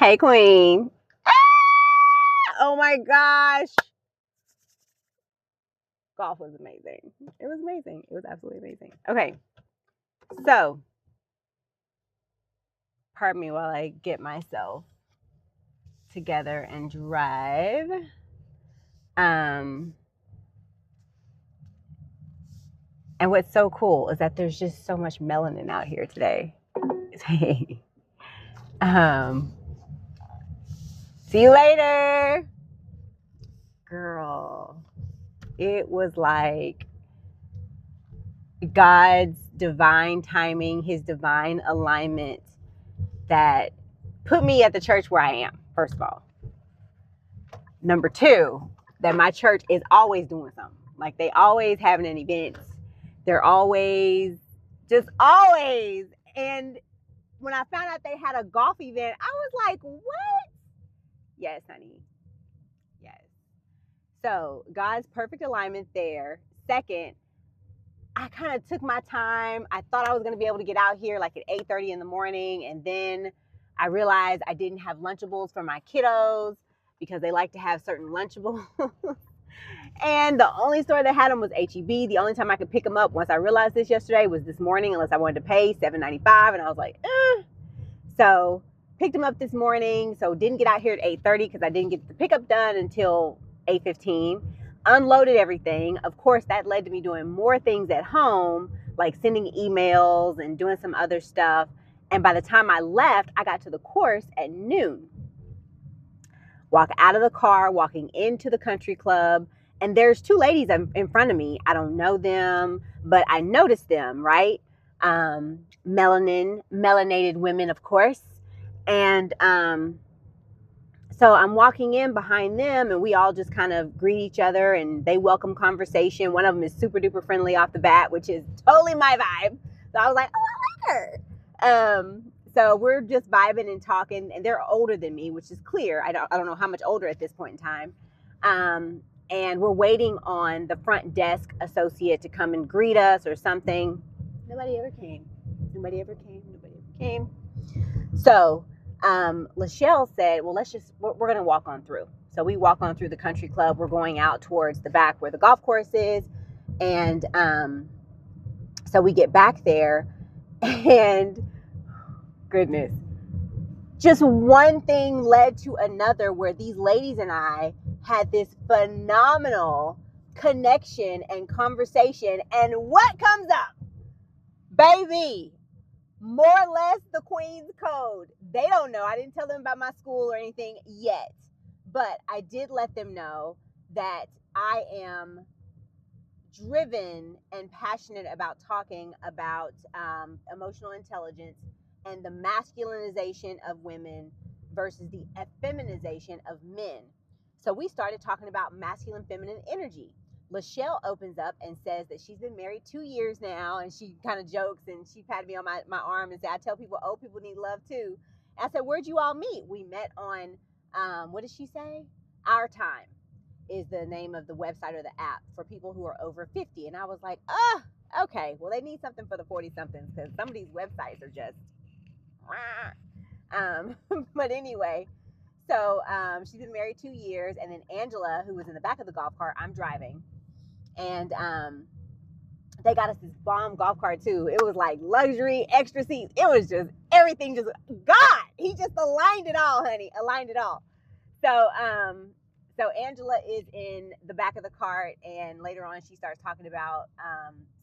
Hey, Queen. Ah! Oh my gosh. Golf was amazing. It was amazing. It was absolutely amazing. Okay. So, pardon me while I get myself together and drive. And what's so cool is that there's just so much melanin out here today. See you later. Girl, it was like God's divine timing, his divine alignment that put me at the church where I am, first of all. Number two, that my church is always doing something. Like they always having an event. They're always, just always. And when I found out they had a golf event, I was like, what? Yes, honey. Yes. So God's perfect alignment there. Second, I kind of took my time. I thought I was going to be able to get out here like at 8:30 in the morning. And then I realized I didn't have Lunchables for my kiddos because they like to have certain Lunchables. And the only store that had them was H-E-B. The only time I could pick them up once I realized this yesterday was this morning, unless I wanted to pay $7.95. And I was like, eh. So picked them up this morning. So didn't get out here at 8:30 because I didn't get the pickup done until 8:15. Unloaded everything. Of course, that led to me doing more things at home, like sending emails and doing some other stuff. And by the time I left, I got to the course at noon. Walk out of the car, walking into the country club, and there's two ladies in front of me. I don't know them, but I noticed them, right? Melanated women, of course. And so I'm walking in behind them and we all just kind of greet each other and they welcome conversation. One of them is super duper friendly off the bat, which is totally my vibe. So I was like, oh, I like her. So we're just vibing and talking, and they're older than me, which is clear. I don't know how much older at this point in time. And we're waiting on the front desk associate to come and greet us or something. Nobody ever came. So Lachelle said, well, we're going to walk on through. So we walk on through the country club. We're going out towards the back where the golf course is. And so we get back there and goodness, just one thing led to another where these ladies and I had this phenomenal connection and conversation. And what comes up? Baby, more or less the Queen's Code. They don't know. I didn't tell them about my school or anything yet. But I did let them know that I am driven and passionate about talking about emotional intelligence and the masculinization of women versus the effeminization of men. So we started talking about masculine, feminine energy. Lachelle opens up and says that she's been married 2 years now, and she kind of jokes and she patted me on my arm and said, I tell people old people need love too. And I said, where'd you all meet? We met on, what did she say? Our Time is the name of the website or the app for people who are over 50. And I was like, okay, well, they need something for the 40-somethings because some of these websites are just, but anyway, so she's been married 2 years. And then Angela, who was in the back of the golf cart, I'm driving. And they got us this bomb golf cart too. It was like luxury, extra seats. It was just everything. Just God, he just aligned it all, honey. Aligned it all. So Angela is in the back of the cart, and later on she starts talking about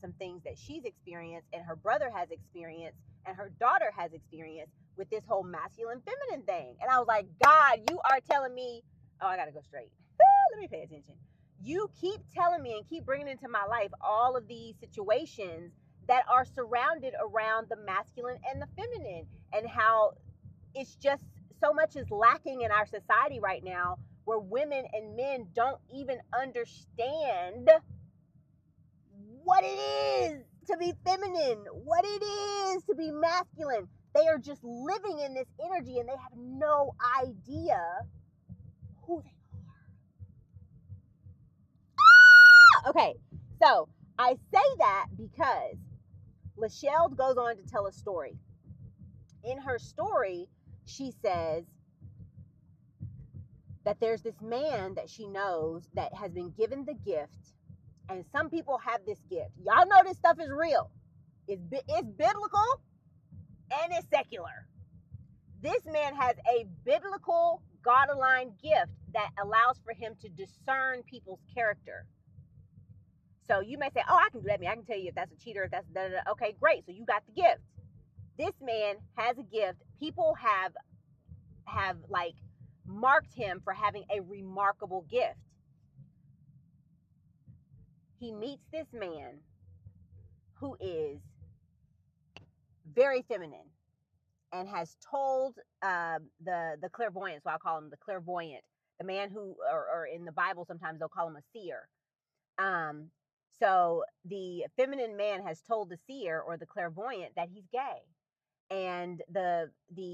some things that she's experienced and her brother has experienced and her daughter has experienced with this whole masculine feminine thing. And I was like, God, you are telling me, oh, I got to go straight. Let me pay attention. You keep telling me and keep bringing into my life all of these situations that are surrounded around the masculine and the feminine, and how it's just so much is lacking in our society right now, where women and men don't even understand what it is to be feminine, what it is to be masculine. They are just living in this energy and they have no idea who they are. Okay, so I say that because Lachelle goes on to tell a story. In her story, she says, that there's this man that she knows that has been given the gift, and some people have this gift. Y'all know this stuff is real. It's biblical and it's secular. This man has a biblical, God-aligned gift that allows for him to discern people's character. So you may say, oh, I can do that. I can tell you if that's a cheater, if that's da-da-da. Okay, great. So you got the gift. This man has a gift. People have like marked him for having a remarkable gift. He meets this man who is very feminine and has told the clairvoyant, so I'll call him the clairvoyant, the man who, or in the Bible sometimes they'll call him a seer. So the feminine man has told the seer or the clairvoyant that he's gay, and the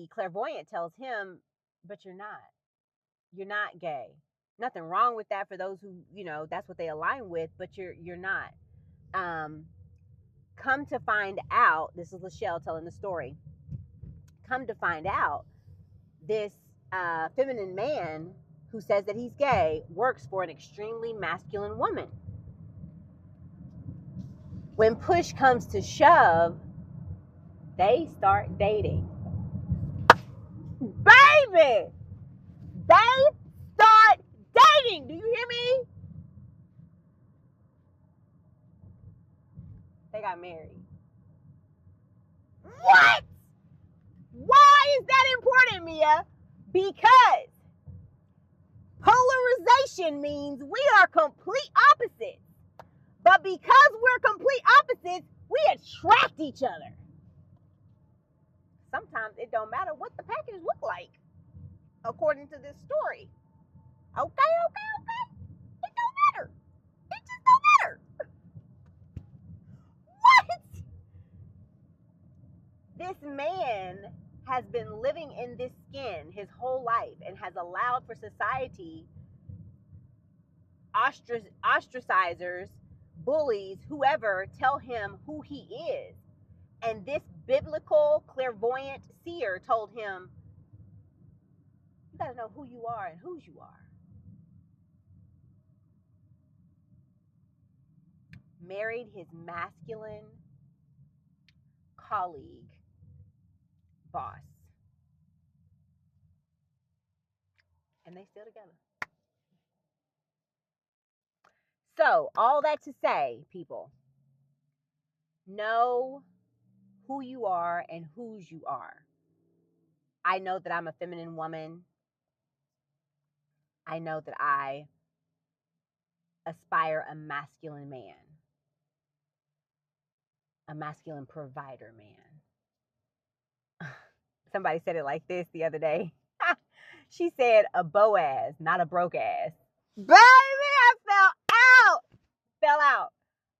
clairvoyant tells him, but you're not gay. Nothing wrong with that for those who, that's what they align with, but you're not. Come to find out, this is Lachelle telling the story. Come to find out, this feminine man who says that he's gay works for an extremely masculine woman. When push comes to shove, they start dating. Baby! They start dating! Do you hear me? They got married. What? Why is that important, Mia? Because polarization means we are complete opposites. But because we're complete opposites, we attract each other. Sometimes it don't matter what the package look like, according to this story. Okay. It don't matter. It just don't matter. What? This man has been living in this skin his whole life and has allowed for society, ostracizers, bullies, whoever, tell him who he is. And this biblical clairvoyant seer told him, you got to know who you are and whose you are. Married his masculine colleague, boss. And they still together. So, all that to say, people, know who you are and whose you are. I know that I'm a feminine woman. I know that I aspire a masculine man, a masculine provider man. Somebody said it like this the other day. She said a Boaz, not a broke ass. Baby, I fell out.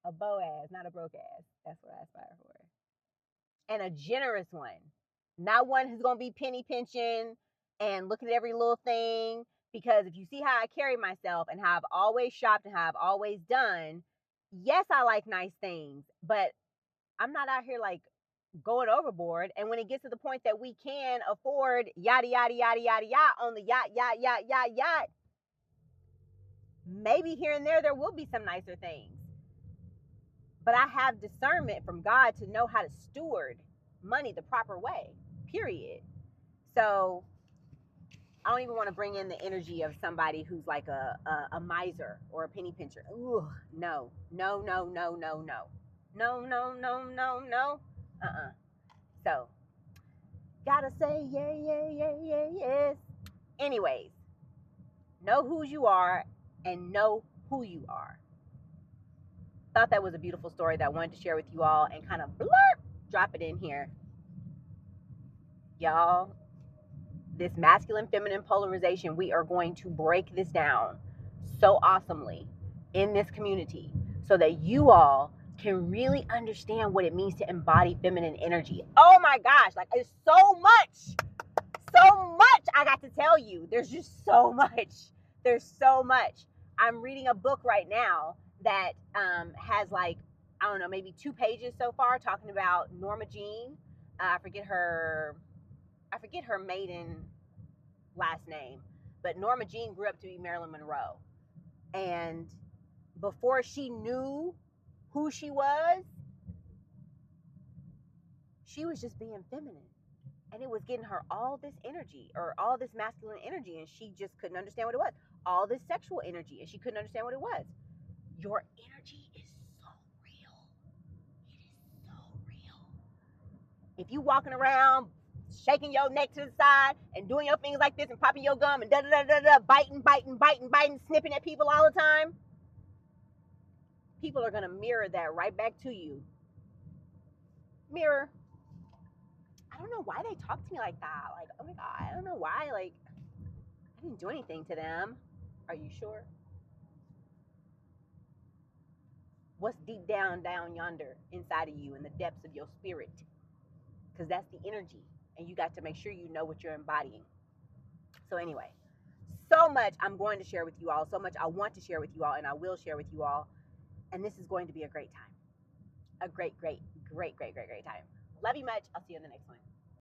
A Boaz, not a broke ass. That's what I aspire for. And a generous one. Not one who's going to be penny pinching and looking at every little thing. Because if you see how I carry myself and how I've always shopped and how I've always done, yes, I like nice things, but I'm not out here like going overboard. And when it gets to the point that we can afford yada, yada, yada, yada, yada on the yacht, maybe here and there will be some nicer things. But I have discernment from God to know how to steward money the proper way, period. So I don't even want to bring in the energy of somebody who's like a miser or a penny pincher. Ooh, no. So, gotta say yes. Anyways, know who you are and know who you are. Thought that was a beautiful story that I wanted to share with you all and kind of drop it in here. Y'all, this masculine feminine polarization, we are going to break this down so awesomely in this community so that you all can really understand what it means to embody feminine energy. Oh my gosh, like it's so much I got to tell you. There's just so much. I'm reading a book right now that has like, I don't know, maybe 2 pages so far talking about Norma Jean. I forget her maiden last name, But Norma Jean grew up to be Marilyn Monroe. And before she knew who she was just being feminine. And it was getting her all this energy, or all this masculine energy, and she just couldn't understand what it was. All this sexual energy, and she couldn't understand what it was. Your energy is so real. It is so real. If you walking around shaking your neck to the side and doing your things like this and popping your gum and da da da da, biting, snipping at people all the time, people are gonna mirror that right back to you. Mirror. I don't know why they talk to me like that. Like, oh my God, I don't know why. Like, I didn't do anything to them. Are you sure? What's deep down yonder inside of you, in the depths of your spirit? Because that's the energy. And you got to make sure you know what you're embodying. So anyway, so much I'm going to share with you all. So much I want to share with you all, and I will share with you all. And this is going to be a great time. A great time. Love you much. I'll see you in the next one.